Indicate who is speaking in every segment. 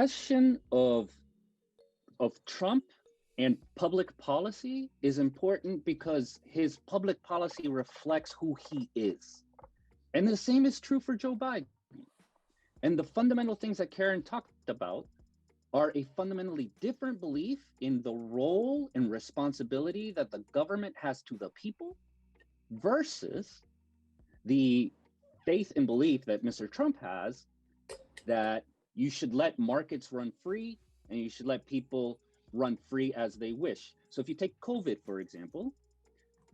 Speaker 1: question of Trump and public policy is important because his public policy reflects who he is. And the same is true for Joe Biden. And the fundamental things that Karen talked about are a fundamentally different belief in the role and responsibility that the government has to the people versus the faith and belief that Mr. Trump has that you should let markets run free and you should let people run free as they wish. So if you take COVID, for example,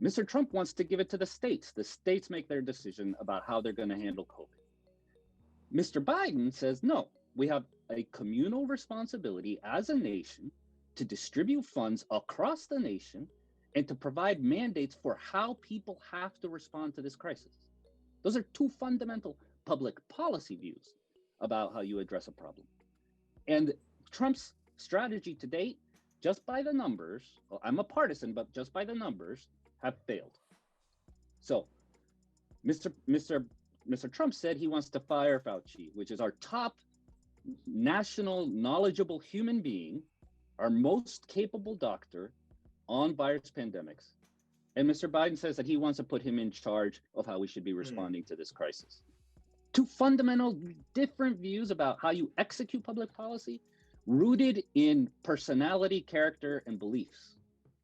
Speaker 1: Mr. Trump wants to give it to the states. The states make their decision about how they're going to handle COVID. Mr. Biden says, no, we have a communal responsibility as a nation to distribute funds across the nation and to provide mandates for how people have to respond to this crisis. Those are two fundamental public policy views about how you address a problem. And Trump's strategy to date, just by the numbers, well, I'm a partisan, but just by the numbers, have failed. So Mr. Trump said he wants to fire Fauci, which is our top national knowledgeable human being, our most capable doctor on virus pandemics. And Mr. Biden says that he wants to put him in charge of how we should be responding to this crisis. Two fundamental different views about how you execute public policy, rooted in personality, character, and beliefs,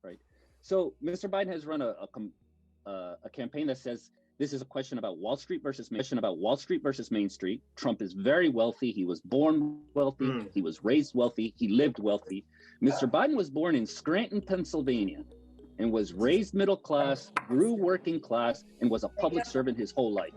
Speaker 1: right? So Mr. Biden has run a campaign that says this is a question about Wall Street versus Main Street. Trump is very wealthy. He was born wealthy. He was raised wealthy. He lived wealthy. Mr. Biden was born in Scranton, Pennsylvania, and was raised middle class, grew working class, and was a public servant his whole life.